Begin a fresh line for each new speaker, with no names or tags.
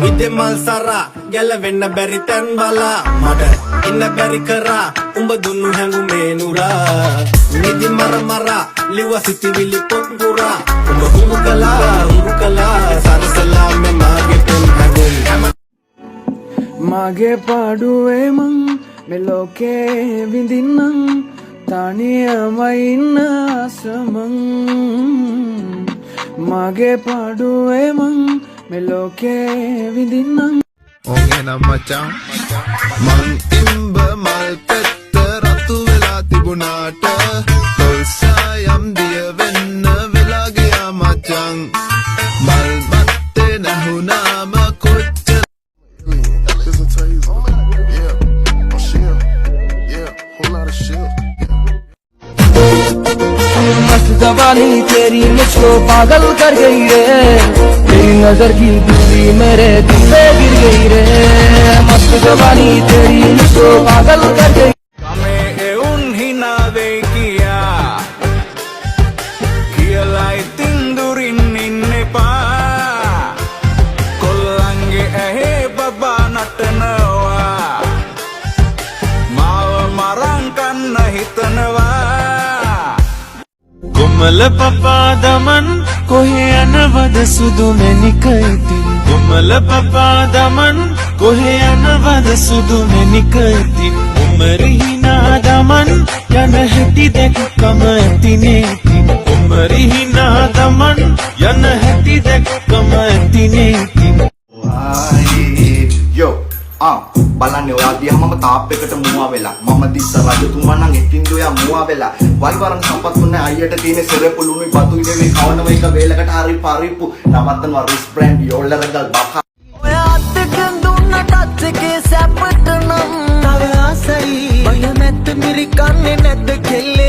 ඉදෙ මල් සරා ගැලවෙන්න බැරි තැන් බලා මට ඉන්න බැරි කරා උඹ දුන්නු හැඟුමේ නුරා නිදි මර ලිව සිටිවිලි පොත් පුරා උඹ හුරු කලා සරසලා මේ මාගේ පෙන් හැඟුම්
මාගේ පාඩුවේ මං මේ ලෝකේ විඳින්නම් තනියම ඉන්න ආසමං මාගේ පාඩුවේ මං මේ ලෝකේ විඳින්නම්
ඕගෙන මචං මං ඉම්බ මල් පෙත්ත රතු වෙලා තිබුණාට තොල්සායම් දිය වෙන්න වෙලා ගියා මචං මල් මත්තේ නැහුණාම කොච්චර
मस्त जवानी तेरी मुझको पागल कर गई रे तेरी नजर की दूरी मेरे दिल पे गिर गई रे मस्त जवानी तेरी मुझको पागल कर गई
kame eun hinawe kiyalai tindurin innepa kollange ahe baba natanawa mawa marankanna hitanawa
කොමල පපා දමන් කොහේ යනවද සුදු මෙනිකයිතින් කොමල පපා දමන් කොහේ යනවද සුදු මෙනිකයිතින් උමරිහිනා දමන් යන හැටි දැක්කම ඇතිනේතින් උමරිහිනා දමන් යන හැටි දැක්කම ඇතිනේතින්
යෝ බලන්නේ ඔයා දිහා මම තාප් එකට මුවා වෙලා මම දිස්ස රජතුමා නම් එකින් දොයා මුවා වෙලා වයිවරන් සම්පත් උන්නේ අයියට තියෙන සෙරපුළුනුයි බතු ඉදේ කවනම එක වේලකට හරි පරිප්පු නවත්තනවා රිස් බ්‍රෑන්ඩ් යෝල්ලරගල් බකා
ඔයා අත්කන් දුන්න ටච් එකේ සැපට නම් තව ආසයි බය මැත්ත මිරිකන්නේ නැද්ද කෙල්ලේ